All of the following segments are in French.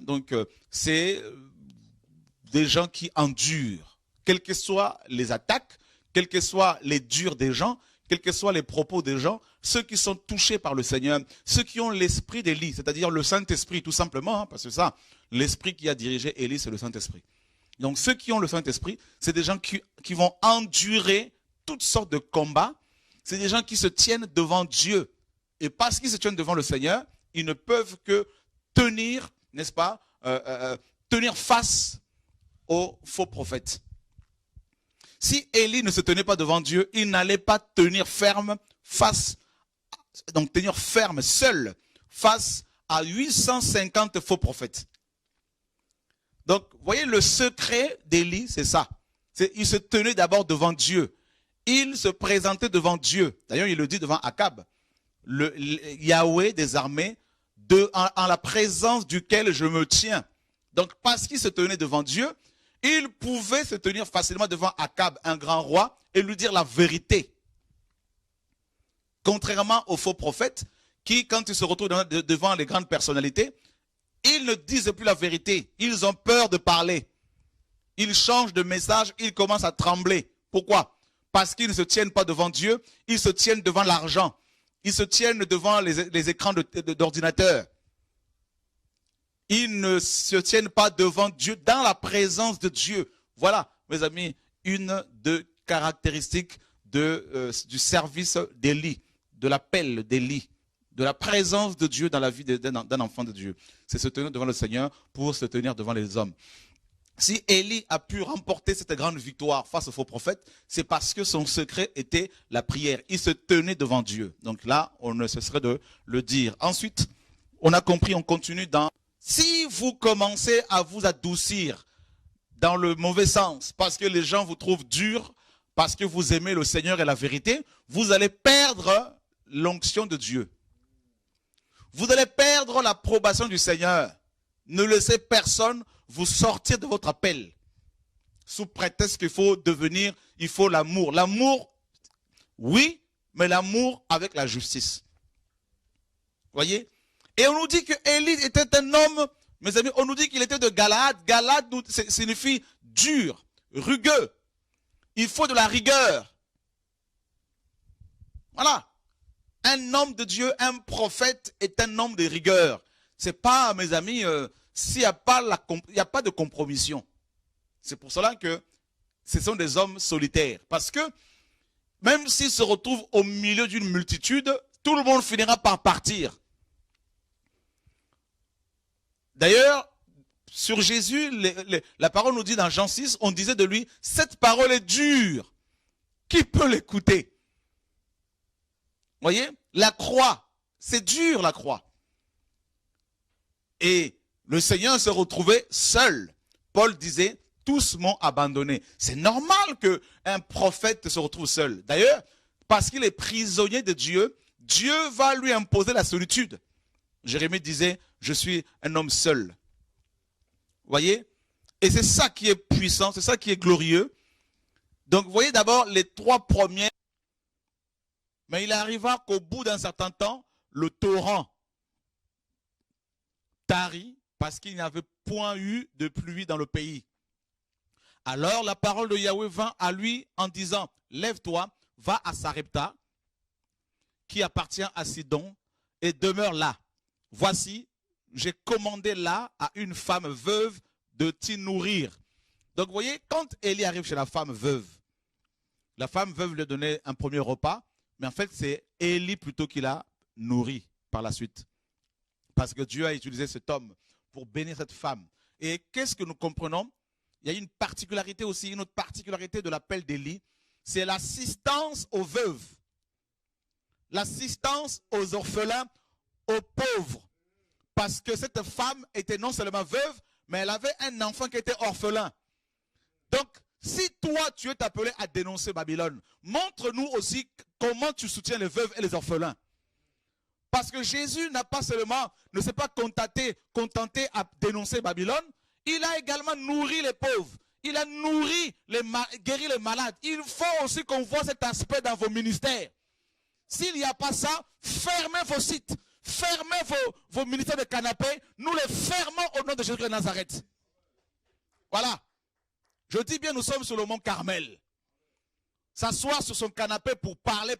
Donc, c'est des gens qui endurent, quelles que soient les attaques, quels que soient les durs des gens, quels que soient les propos des gens, ceux qui sont touchés par le Seigneur, ceux qui ont l'esprit d'Élie, c'est-à-dire le Saint-Esprit tout simplement, hein, parce que ça, l'esprit qui a dirigé Élie, c'est le Saint-Esprit. Donc ceux qui ont le Saint-Esprit, c'est des gens qui vont endurer toutes sortes de combats, c'est des gens qui se tiennent devant Dieu. Et parce qu'ils se tiennent devant le Seigneur, ils ne peuvent que tenir, n'est-ce pas, tenir face aux faux prophètes. Si Élie ne se tenait pas devant Dieu, il n'allait pas tenir ferme tenir ferme seul face à 850 faux prophètes. Donc, vous voyez, le secret d'Élie, c'est ça. Il se tenait d'abord devant Dieu. Il se présentait devant Dieu. D'ailleurs, il le dit devant Akab. Le Yahweh des armées, en la présence duquel je me tiens. Donc, parce qu'il se tenait devant Dieu, il pouvait se tenir facilement devant Akab, un grand roi, et lui dire la vérité. Contrairement aux faux prophètes, qui, quand ils se retrouvent devant les grandes personnalités, ils ne disent plus la vérité. Ils ont peur de parler. Ils changent de message, ils commencent à trembler. Pourquoi? Parce qu'ils ne se tiennent pas devant Dieu, ils se tiennent devant l'argent. Ils se tiennent devant les écrans d'ordinateur. Ils ne se tiennent pas devant Dieu, dans la présence de Dieu. Voilà, mes amis, une des caractéristiques du service d'Élie, de l'appel d'Élie, de la présence de Dieu dans la vie d'un enfant de Dieu. C'est se tenir devant le Seigneur pour se tenir devant les hommes. Si Élie a pu remporter cette grande victoire face aux faux prophètes, c'est parce que son secret était la prière. Il se tenait devant Dieu. Donc là, on ne cesserait de le dire. Ensuite, on a compris, on continue dans... Si vous commencez à vous adoucir dans le mauvais sens, parce que les gens vous trouvent durs, parce que vous aimez le Seigneur et la vérité, vous allez perdre l'onction de Dieu. Vous allez perdre l'approbation du Seigneur. Ne laissez personne vous sortir de votre appel. Sous prétexte qu'il faut devenir, il faut l'amour. L'amour, oui, mais l'amour avec la justice. Voyez? Et on nous dit que Élie était un homme, mes amis, on nous dit qu'il était de Galaad. Galaad signifie dur, rugueux. Il faut de la rigueur. Voilà. Un homme de Dieu, un prophète est un homme de rigueur. C'est pas, mes amis, s'il n'y a pas de compromission. C'est pour cela que ce sont des hommes solitaires. Parce que même s'ils se retrouvent au milieu d'une multitude, tout le monde finira par partir. D'ailleurs, sur Jésus, la parole nous dit dans Jean 6, on disait de lui, cette parole est dure. Qui peut l'écouter? Vous voyez, la croix, c'est dur la croix. Et le Seigneur se retrouvait seul. Paul disait, tous m'ont abandonné. C'est normal qu'un prophète se retrouve seul. D'ailleurs, parce qu'il est prisonnier de Dieu, Dieu va lui imposer la solitude. Jérémie disait, je suis un homme seul. Vous voyez? Et c'est ça qui est puissant, c'est ça qui est glorieux. Donc, vous voyez d'abord les trois premiers. Mais il arriva qu'au bout d'un certain temps, le torrent tarit parce qu'il n'y avait point eu de pluie dans le pays. Alors la parole de Yahweh vint à lui en disant, lève-toi, va à Sarepta, qui appartient à Sidon, et demeure là. Voici, j'ai commandé là à une femme veuve de t'y nourrir. Donc vous voyez, quand Élie arrive chez la femme veuve lui donnait un premier repas, mais en fait c'est Élie plutôt qui l'a nourri par la suite. Parce que Dieu a utilisé cet homme pour bénir cette femme. Et qu'est-ce que nous comprenons? Il y a une particularité aussi, une autre particularité de l'appel d'Élie, c'est l'assistance aux veuves, l'assistance aux orphelins, aux pauvres. Parce que cette femme était non seulement veuve, mais elle avait un enfant qui était orphelin. Donc, si toi, tu es appelé à dénoncer Babylone, montre-nous aussi comment tu soutiens les veuves et les orphelins. Parce que Jésus ne s'est pas contenté à dénoncer Babylone, il a également nourri les pauvres. Il a guéri les malades. Il faut aussi qu'on voit cet aspect dans vos ministères. S'il n'y a pas ça, fermez vos sites. Fermez vos ministères de canapé. Nous les fermons au nom de Jésus de Nazareth. Voilà. Je dis bien, nous sommes sur le mont Carmel. S'asseoir sur son canapé pour parler.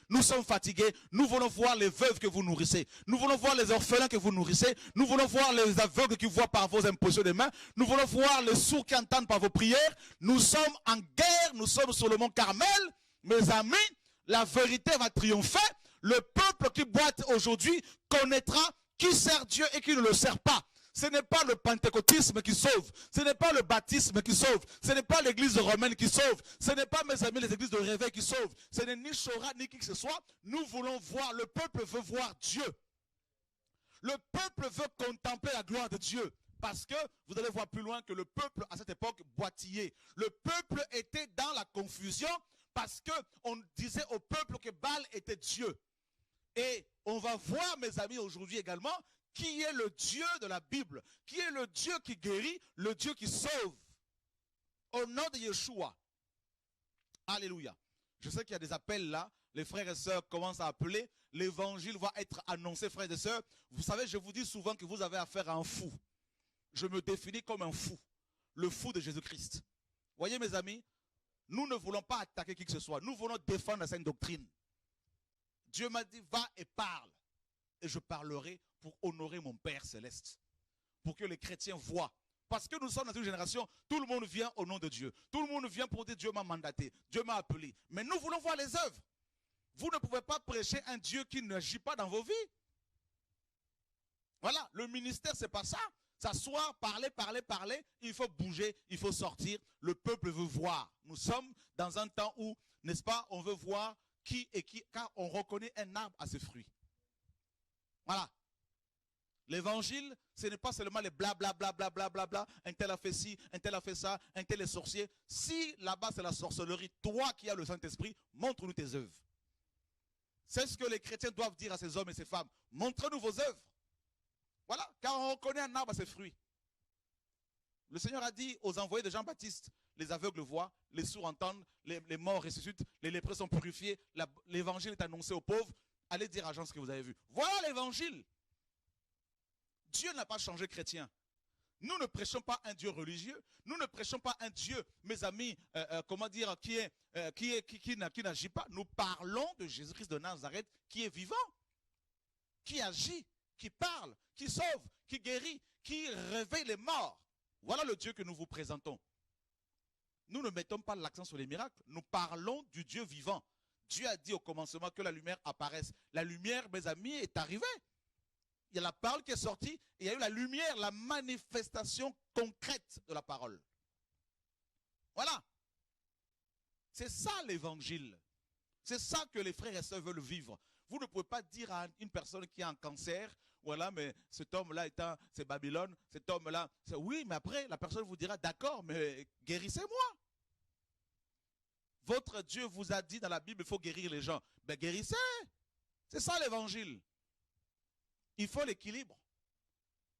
Nous sommes fatigués. Nous voulons voir les veuves que vous nourrissez. Nous voulons voir les orphelins que vous nourrissez. Nous voulons voir les aveugles qui voient par vos impositions de mains. Nous voulons voir les sourds qui entendent par vos prières. Nous sommes en guerre. Nous sommes sur le mont Carmel. Mes amis, la vérité va triompher. Le peuple qui boite aujourd'hui connaîtra qui sert Dieu et qui ne le sert pas. Ce n'est pas le pentecôtisme qui sauve. Ce n'est pas le baptisme qui sauve. Ce n'est pas l'église romaine qui sauve. Ce n'est pas, mes amis, les églises de réveil qui sauvent. Ce n'est ni Chora, ni qui que ce soit. Nous voulons voir, le peuple veut voir Dieu. Le peuple veut contempler la gloire de Dieu. Parce que, vous allez voir plus loin que le peuple, à cette époque, boitillait. Le peuple était dans la confusion parce qu'on disait au peuple que Baal était Dieu. Et on va voir, mes amis, aujourd'hui également, qui est le Dieu de la Bible, qui est le Dieu qui guérit, le Dieu qui sauve. Au nom de Yeshua. Alléluia. Je sais qu'il y a des appels là, les frères et sœurs commencent à appeler, l'évangile va être annoncé, frères et sœurs. Vous savez, je vous dis souvent que vous avez affaire à un fou. Je me définis comme un fou, le fou de Jésus-Christ. Voyez mes amis, nous ne voulons pas attaquer qui que ce soit, nous voulons défendre la sainte doctrine. Dieu m'a dit, va et parle. Et je parlerai pour honorer mon Père céleste. Pour que les chrétiens voient. Parce que nous sommes dans une génération, tout le monde vient au nom de Dieu. Tout le monde vient pour dire Dieu m'a mandaté, Dieu m'a appelé. Mais nous voulons voir les œuvres. Vous ne pouvez pas prêcher un Dieu qui n'agit pas dans vos vies. Voilà, le ministère c'est pas ça. S'asseoir, parler, il faut bouger, il faut sortir. Le peuple veut voir. Nous sommes dans un temps où, n'est-ce pas, on veut voir qui est qui, car on reconnaît un arbre à ses fruits. Voilà. L'évangile, ce n'est pas seulement les blablabla, un tel a fait ci, un tel a fait ça, un tel est sorcier. Si là-bas c'est la sorcellerie, toi qui as le Saint-Esprit, montre-nous tes œuvres. C'est ce que les chrétiens doivent dire à ces hommes et ces femmes. Montrez-nous vos œuvres. Voilà, car on reconnaît un arbre à ses fruits. Le Seigneur a dit aux envoyés de Jean-Baptiste, les aveugles voient, les sourds entendent, les morts ressuscitent, les lépreux sont purifiés, l'évangile est annoncé aux pauvres. Allez dire à Jean ce que vous avez vu. Voilà l'évangile. Dieu n'a pas changé chrétien. Nous ne prêchons pas un Dieu religieux. Nous ne prêchons pas un Dieu, mes amis, comment dire, qui n'agit pas. Nous parlons de Jésus-Christ de Nazareth qui est vivant, qui agit, qui parle, qui sauve, qui guérit, qui réveille les morts. Voilà le Dieu que nous vous présentons. Nous ne mettons pas l'accent sur les miracles. Nous parlons du Dieu vivant. Dieu a dit au commencement que la lumière apparaisse. La lumière, mes amis, est arrivée. Il y a la parole qui est sortie et il y a eu la lumière, la manifestation concrète de la parole. Voilà. C'est ça l'évangile. C'est ça que les frères et sœurs veulent vivre. Vous ne pouvez pas dire à une personne qui a un cancer, voilà, mais cet homme-là, c'est Babylone, cet homme-là, oui, mais après, la personne vous dira, d'accord, mais guérissez-moi. Votre Dieu vous a dit dans la Bible, il faut guérir les gens. Ben guérissez. C'est ça l'évangile. Il faut l'équilibre.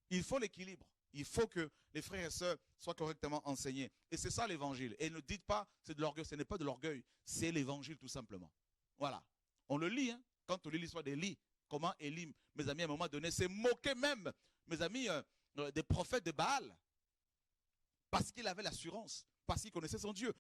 Il faut l'équilibre. Il faut que les frères et sœurs soient correctement enseignés. Et c'est ça l'évangile. Et ne dites pas, c'est de l'orgueil. Ce n'est pas de l'orgueil. C'est l'évangile tout simplement. Voilà. On le lit, hein. Quand on lit l'histoire d'Élie, comment Élie, mes amis, à un moment donné, s'est moqué même, mes amis, des prophètes de Baal. Parce qu'il avait l'assurance. Parce qu'il connaissait son Dieu.